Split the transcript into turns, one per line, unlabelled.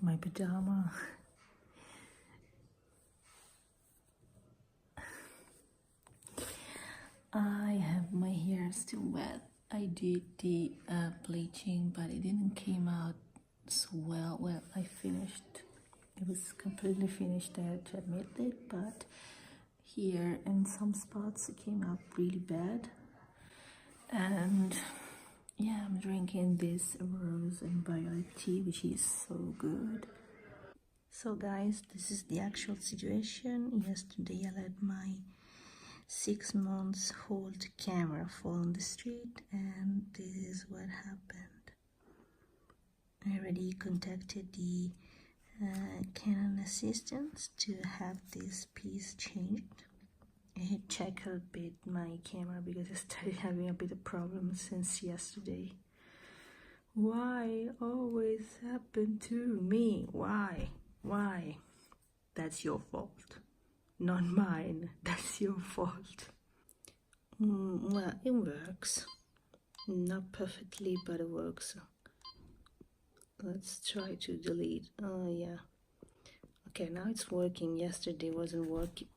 my pajama. I have my hair still wet. I did the bleaching, but it didn't came out so well. Well, I finished. It was completely finished, I have to admit it, but here in some spots it came out really bad. And yeah, I'm drinking this rose and violet tea, which is so good. So guys, this is the actual situation. Yesterday I let my 6 months old camera fall on the street, and this is what happened. I already contacted the Canon assistants to have this piece changed. I had checked a bit my camera because I started having a bit of problems since yesterday. Why always happen to me? Why? That's your fault, not mine. That's your fault. Well, it works. Not perfectly, but it works. Let's try to delete. Oh yeah. Okay, now it's working. Yesterday wasn't working.